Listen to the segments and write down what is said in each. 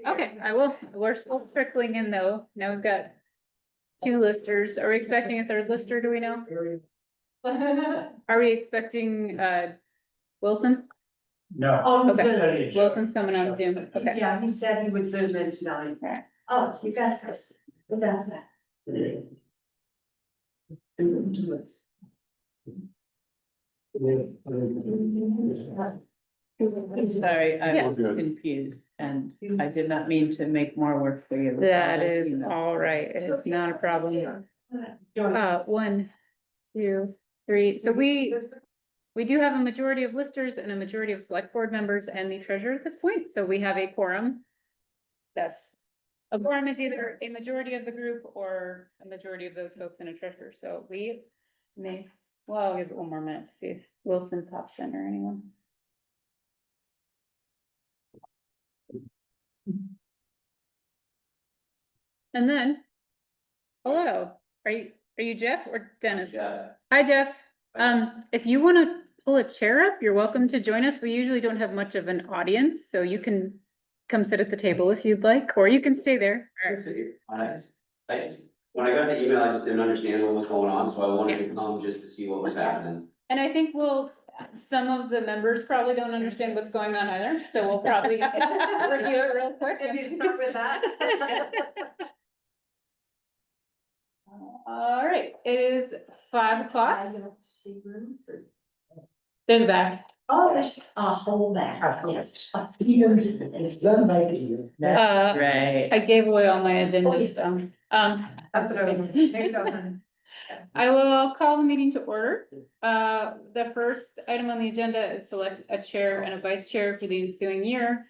Okay, I will. We're still trickling in though. Now we've got two listers. Are we expecting a third lister? Do we know? Are we expecting Wilson? No. Oh, Okay. Wilson's coming on Zoom. Okay. yeah, he said he would zoom in tonight. Alright. Oh, you got this. Without that. I'm sorry, I Yeah. was confused and I did not mean to make more work for you. That is You know. all right. It is not a problem. 1, 2, 3. So we do have a majority of listers and a majority of select board members and the treasurer at this point. So we have a quorum. A quorum is either a majority of the group or a majority of those folks and a treasurer. So well, I'll give it one more minute to see if Wilson pops in or anyone. And then, hello, are you Jeff or Dennis? Yeah. Hi, Jeff. If you want to pull a chair up, you're welcome to join us. We usually don't have much of an audience, so you can come sit at the table if you'd like, or you can stay there. When I got the email, I just didn't understand what was going on, so I wanted to come just to see what was happening. And I think some of the members probably don't understand what's going on either, so we'll probably review it real quick. Maybe start with that. All right, it is 5 o'clock. There's a back. Oh, there's a whole back, yes. It's done by you. Right. I gave away all my agendas, so, That's what I was thinking. I will call the meeting to order. The first item on the agenda is to elect a chair and a vice chair for the ensuing year.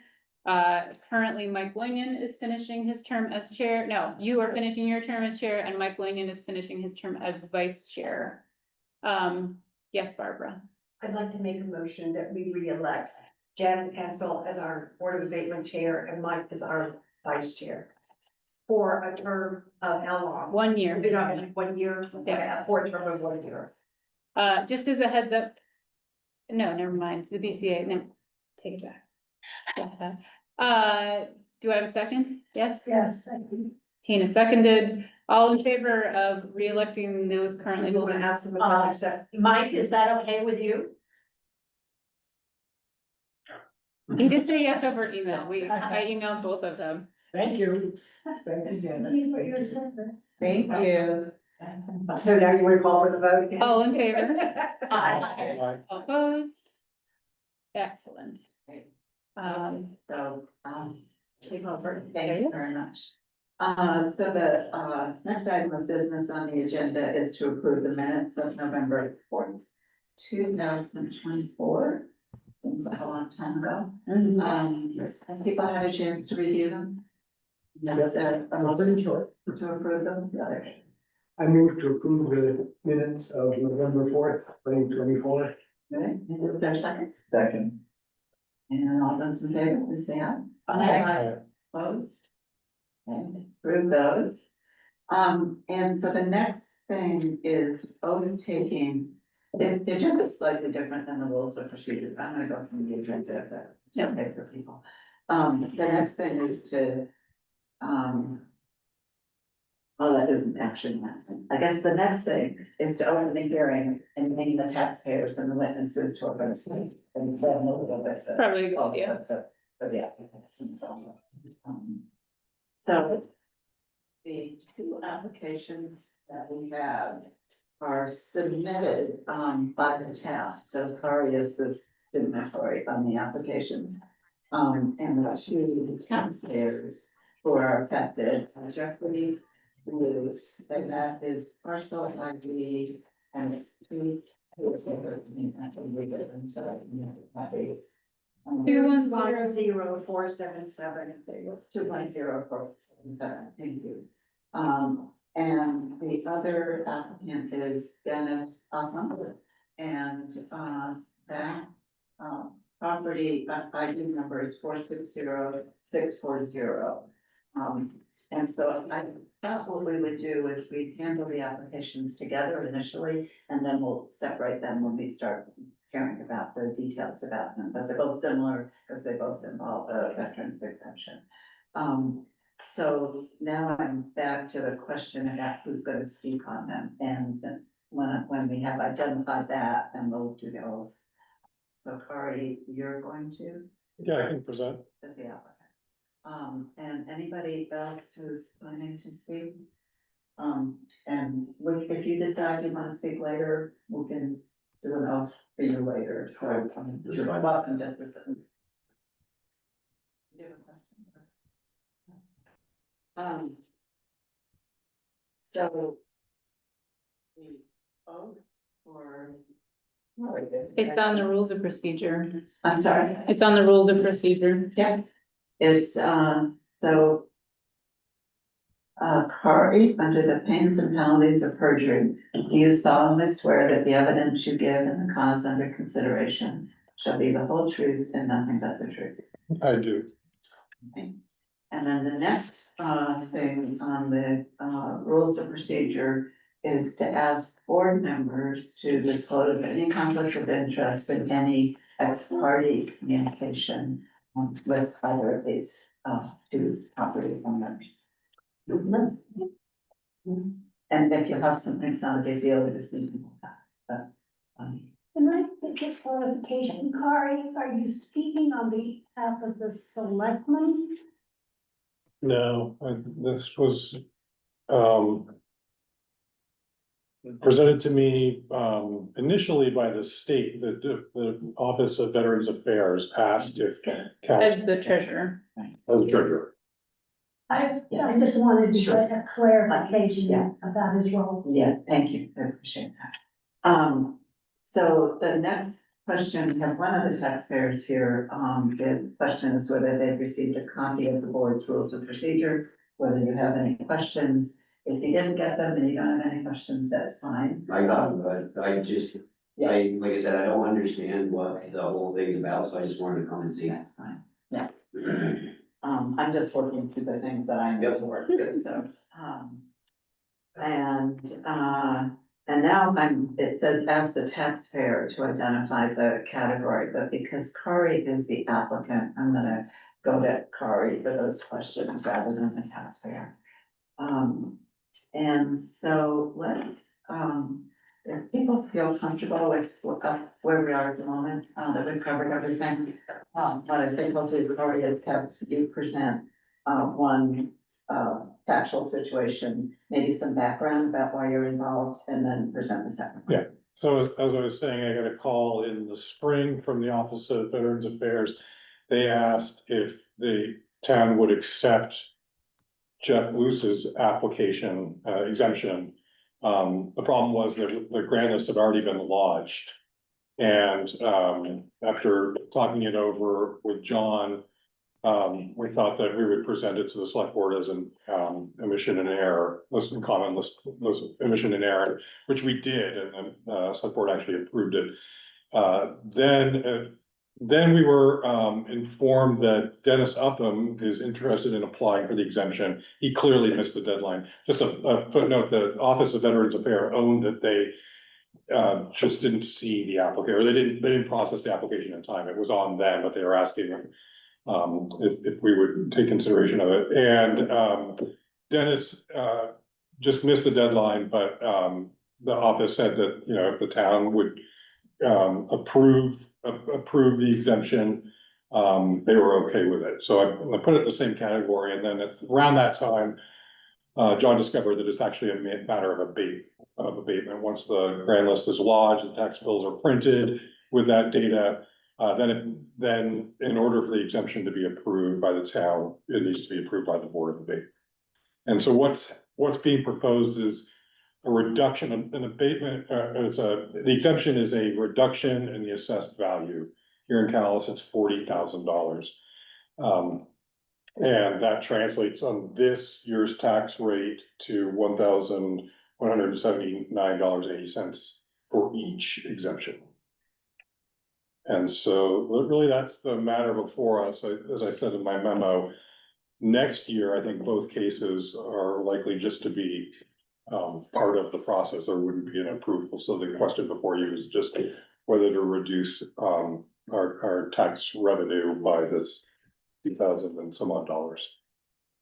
Currently, Mike Loinian is finishing his term as chair. No, you are finishing your term as chair and Mike Loinian is finishing his term as vice chair. Yes, Barbara. I'd like to make a motion that we re-elect Jen Ansel as our Board of Abatement Chair and Mike as our Vice Chair. For a term of how long? 1 year. 1 year, yeah, for a term of 1 year. Just as a heads up. No, never mind, the BCA, no, take it back. Do I have a second? Yes? Yes. Tina seconded. All in favor of re-electing those currently I'm gonna holding? ask him about accept. Mike, is that okay with you? He did say yes over email. I emailed both of them. Thank you. Thank you, Janet. Thank you for your service. Thank you. So now you want to call for the vote again? All in favor? Aye. Opposed? Excellent. So, take over, thank you very much. So the, next item of business on the agenda is to approve the minutes of November 4th, 2024. Seems like a long time ago. Have people had a chance to review them? Just, I'm pretty short. to approve them? I move to approve the minutes of November 4th, 2024. Okay, is there a second? Second. And all those in favor, please say aye. Opposed? And approve those. And so the next thing is oath taking. The agenda is slightly different than the rules of procedure. I'm gonna go from the agenda, but it's okay for people. The next thing is to, well, that isn't actually the next thing. I guess the next thing is to open the hearing and name the taxpayers and the witnesses who are going to speak. And then a little bit. It's probably a good idea. For the applicants and so on. So the two applications that we have are submitted by the town. So Kari is this signatory on the application. And the two taxpayers who are affected, Jeffrey Lewis, and that is parcel ID and it's 2. Two 210,477. 2.0477, thank you. And the other applicant is Dennis Abatement. And that property ID number is 460,640. And so I thought what we would do is we'd handle the applications together initially, and then we'll separate them when we start caring about the details about them, but they're both similar because they both involve a veterans exemption. So now I'm back to the question about who's gonna speak on them, and then when we have identified that, then we'll do the oath. So Kari, you're going to, Yeah, I can present. as the applicant. And anybody else who's planning to speak? And if you decide you wanna speak later, we can do an oath for you later, so you're welcome, just a second. Do you have a question? So. The oath for. It's on the rules of procedure. I'm sorry. It's on the rules of procedure. Yeah. It's, so. Kari, under the pains and penalties of perjury, do you solemnly swear that the evidence you give in the cause under consideration shall be the whole truth and nothing but the truth? I do. Okay. And then the next, thing on the, rules of procedure is to ask board members to disclose any conflict of interest in any ex-party communication with either of these, two property owners. And if you have something, it's not a big deal, we just need to know that, but, Can I just get clarification, Kari, are you speaking on behalf of the selectmen? No, this was, presented to me, initially by the state, the Office of Veterans Affairs asked if. As the treasurer. As treasurer. I just wanted to Sure. get a clarification Yeah. of that as well. yeah, thank you, I appreciate that. So the next question, we have one of the taxpayers here, the question is whether they've received a copy of the board's rules of procedure, whether you have any questions. If you didn't get them and you don't have any questions, that's fine. I got it, but I just, like I said, I don't understand what the whole thing's about, so I just wanted to come and see. That's fine, yeah. I'm just working through the things that I know to work through, so, and now it says ask the taxpayer to identify the category, but because Kari is the applicant, I'm gonna go to Kari for those questions rather than the taxpayer. And so let's, if people feel comfortable with where we are at the moment, that we've covered everything. What I think hopefully Kari has kept you present, one, factual situation, maybe some background about why you're involved, and then present the second. one. Yeah. So as I was saying, I got a call in the spring from the Office of Veterans Affairs. They asked if the town would accept Jeff Luce's application, exemption. The problem was that the grant list had already been lodged. And, after talking it over with John, we thought that we would present it to the select board as an, omission and error, list comment list, omission and error, which we did, and the select board actually approved it. Then we were, informed that Dennis Upham is interested in applying for the exemption. He clearly missed the deadline. Just a footnote, the Office of Veterans Affairs owned that they just didn't see the application, or they didn't process the application in time. It was on them, but they were asking if we would take consideration of it. And Dennis just missed the deadline, but the office said that, you know, if the town would approve the exemption, they were okay with it. So I put it in the same category, and then it's around that time, John discovered that it's actually a matter of abatement. Once the grand list is lodged, the tax bills are printed with that data, then in order for the exemption to be approved by the town, it needs to be approved by the Board of Abatement. And so what's being proposed is a reduction in an abatement, the exemption is a reduction in the assessed value. Here in Calais, it's $40,000. And that translates on this year's tax rate to $1,179.80 for each exemption. And so really that's the matter before us. As I said in my memo, next year, I think both cases are likely just to be part of the process. There wouldn't be an approval. So the question before you is just whether to reduce, our tax revenue by this 2,000 and some odd dollars.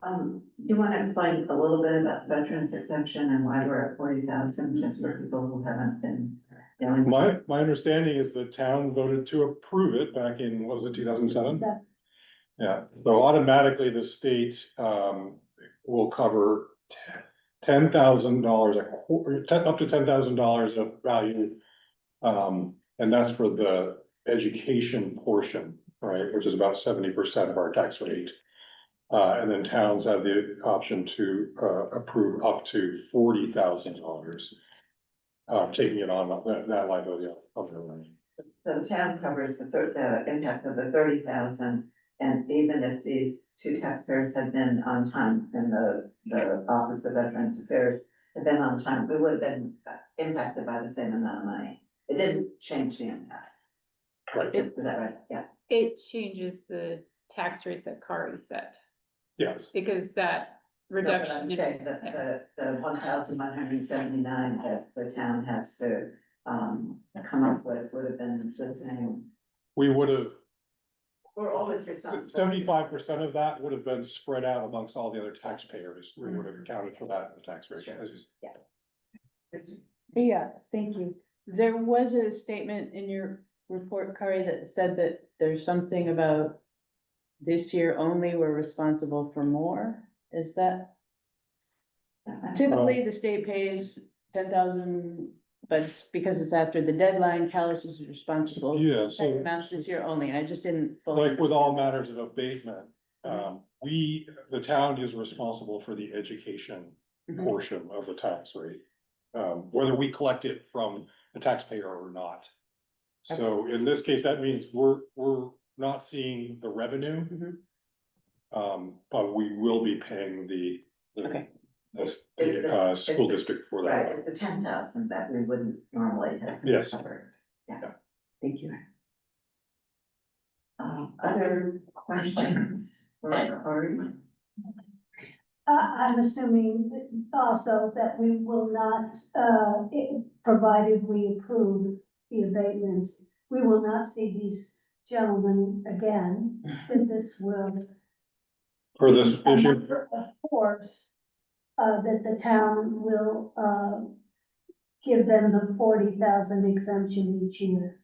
Do you want to explain a little bit about the veterans exemption and why we're at 40,000, just for people who haven't been dealing? My understanding is the town voted to approve it back in, what was it, 2007? Yeah, so automatically the state, will cover $10,000 up to $10,000 of value. And that's for the education portion, right, which is about 70% of our tax rate. And then towns have the option to, approve up to $40,000. Taking it on, that liability of their own. So the town covers the impact of the 30,000, and even if these two taxpayers had been on time in the Office of Veterans Affairs had been on time, we would have been impacted by the same amount of money. It didn't change the impact. Right, Is that right? Yeah. It changes the tax rate that Kari set, yes, because that No, but reduction. I'm in- saying that the 1,179 that the town has to, come up with would have been the same. we would have, We're always responsible. 75% of that would have been spread out amongst all the other taxpayers. We would have accounted for that in the tax rate. As you- Yeah, thank you. There was a statement in your report, Kari, that said that there's something about this year only we're responsible for more. Is that typically the state pays 10,000, but because it's after the deadline, Calais is responsible. Yeah, for so- that amount this year only, and I just didn't. fully Like with all understand. matters of abatement, the town is responsible for the education Mhm. portion of the tax rate. Whether we collect it from the taxpayer or not. So in this case, that means we're not seeing the revenue. Mhm. But we will be paying the. Okay. School district for Right, that. it's the 10,000 that we wouldn't normally have. Yes. covered. Yeah. Thank you. Other questions for Kari? I'm assuming also that we will not, provided we approve the abatement, we will not see these gentlemen again, that this will. For this issue, Of course, that the town will, give them the 40,000 exemption each year.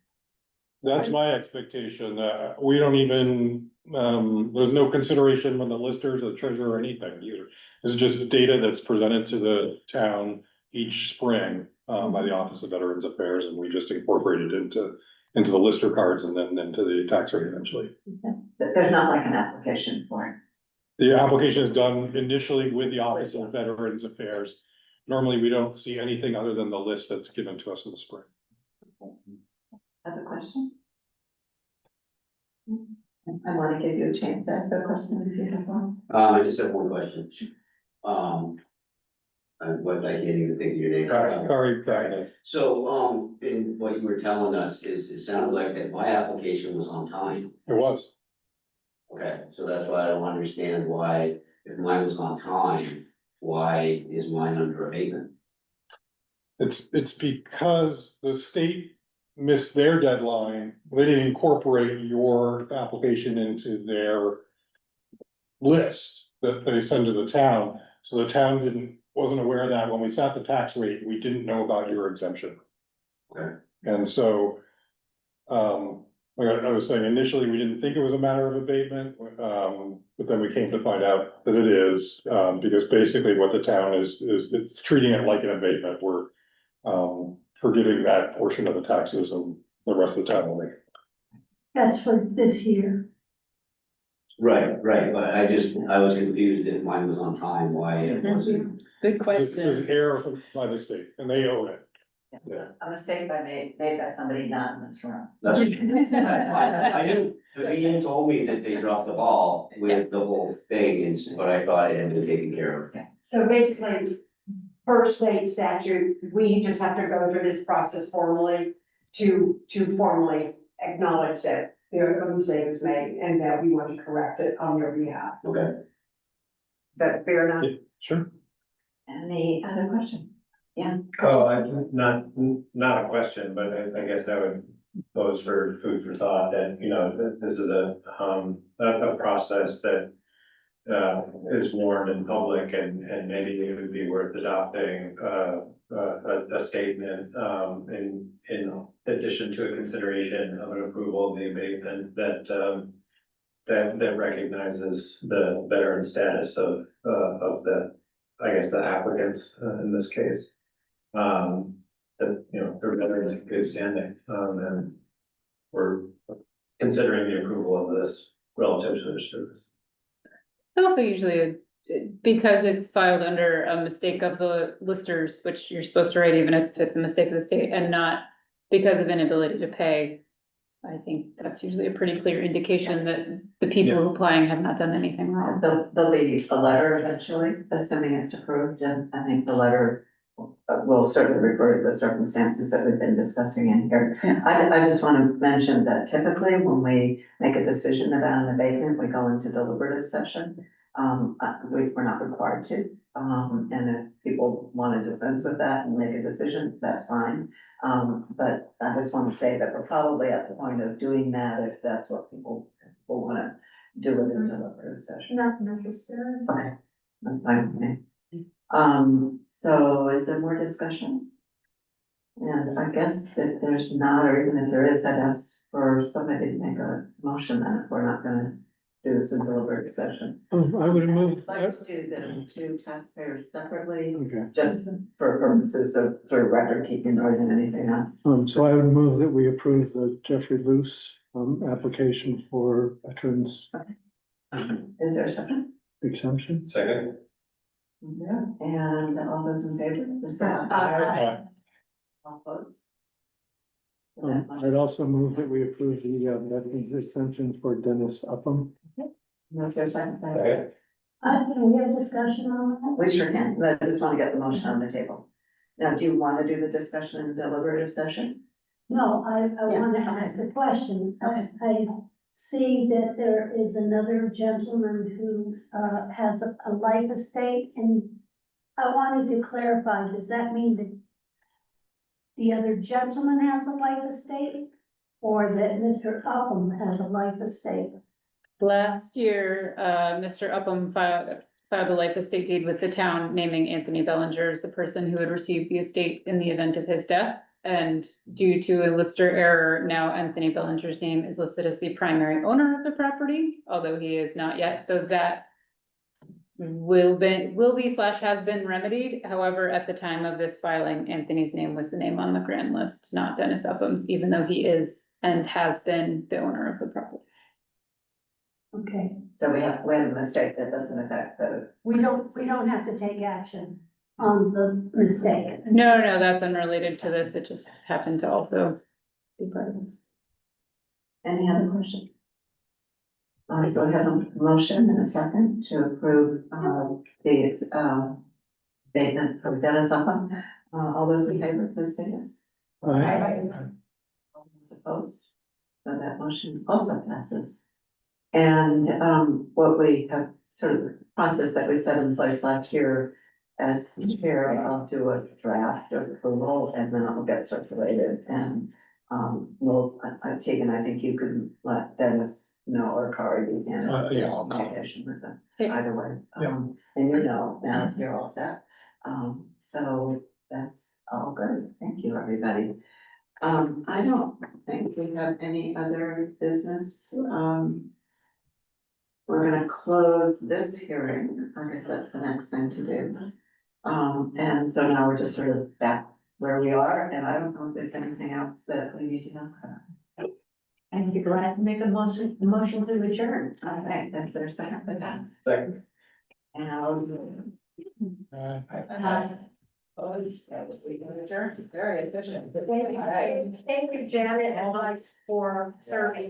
that's my expectation. We don't even, there's no consideration when the listers, the treasurer, or anything either. This is just data that's presented to the town each spring, by the Office of Veterans Affairs, and we just incorporate it into the lister cards and then into the tax rate eventually. There's not like an application for it. The application is done initially with the Office of Veterans Affairs. Normally, we don't see anything other than the list that's given to us in the spring. Other question? I want to give you a chance to ask a question if you have one. I just have one question. What, I can't even think of your name. Kari. So, in what you were telling us is, it sounded like that my application was on time. It was. Okay, so that's why I don't understand why, if mine was on time, why is mine under abatement? It's because the state missed their deadline. They didn't incorporate your application into their list that they send to the town. So the town wasn't aware of that. When we set the tax rate, we didn't know about your exemption. Okay. And so, like I was saying, initially, we didn't think it was a matter of abatement, but then we came to find out that it is, because basically what the town is it's treating it like an abatement. We're forgiving that portion of the taxes and the rest of the town will make. That's for this year. Right, but I was confused if mine was on time, why it wasn't. Good There's question. an error by the state and they own it. A mistake made by somebody not in this room. That's, I knew, because Ian told me that they dropped the ball with the whole thing, but I thought it had been taken care of. So basically, per state statute, we just have to go through this process formally to formally acknowledge that a mistake was made and that we want to correct it on your behalf. Okay. Is that fair enough? Yeah, sure. Any other question? Yeah. Oh, not a question, but I guess I would goes for food for thought, that, you know, that this is a process that is warned in public, and maybe it would be worth adopting, a statement, in addition to a consideration of an approval of the abatement that recognizes the veteran status of the, I guess, the applicants, in this case. That, you know, they're veterans in good standing, and we're considering the approval of this relative to their service. It's also usually because it's filed under a mistake of the listers, which you're supposed to write even if it's a mistake of the state and not because of inability to pay. I think that's usually a pretty clear indication that the people applying have not done anything wrong. They'll leave a letter eventually, assuming it's approved, and I think the letter will certainly refer to the circumstances that we've been discussing in here. Yeah. I just want to mention that typically when we make a decision about an abatement, we go into deliberative session. We're not required to, and if people want to dispense with that and make a decision, that's fine. But I just want to say that we're probably at the point of doing that if that's what people want to do it in deliberative session. Not necessary. Okay, that's fine with me. So is there more discussion? And I guess if there's not, or even if there is, I'd ask for somebody to make a motion then if we're not gonna do this in deliberative session. I would move. I'd like to do the two taxpayers separately, Okay, just for purposes of sort of record keeping more than anything else. so I would move that we approve the Jeffrey Luce, application for veterans Is there a second? exemption. Second. Yeah, and all those in favor? Is that all opposed? I'd also move that we approve the, veterans exemption for Dennis Upham. Is there a second? Second. Can we have discussion on that? We sure can, but I just want to get the motion on the table. Now, do you want to do the discussion in the deliberative session? No, I Yeah, want to okay. ask a question. Okay. I see that there is another gentleman who has a life estate, and I wanted to clarify, does that mean that the other gentleman has a life estate, or that Mr. Upham has a life estate? Last year, Mr. Upham filed a life estate deed with the town naming Anthony Bellinger as the person who would receive the estate in the event of his death. And due to a lister error, now Anthony Bellinger's name is listed as the primary owner of the property, although he is not yet, so that will be / has been remedied. However, at the time of this filing, Anthony's name was the name on the grand list, not Dennis Upham's, even though he is and has been the owner of the property. Okay, So we have a mistake that doesn't affect the. we don't have to take action on the mistake. No, that's unrelated to this. It just happened to also be part of this. Any other question? So we have a motion and a second to approve, the, abatement for Dennis Upham. All those in favor, please say yes. All those opposed? So that motion also passes. And, what we have sort of the process that we set in place last year, as chair, I'll do a draft of approval and then it will get circulated and, Tegan, I think you can let Dennis know, or Kari, you can. Yeah, I'll know. Communication with them, Yeah. either way. Yeah. And you know, now you're all set. So that's all good. Thank you, everybody. I don't think we have any other business. We're gonna close this hearing. I guess that's the next thing to do. And so now we're just sort of back where we are, and I don't know if there's anything else that we need to know about. I'd be glad to make a motion to adjourn. All right, that's their second for that. Second. And I was. Aye. We can adjourn, it's very efficient. Thank you, Janet, and Mike, for serving.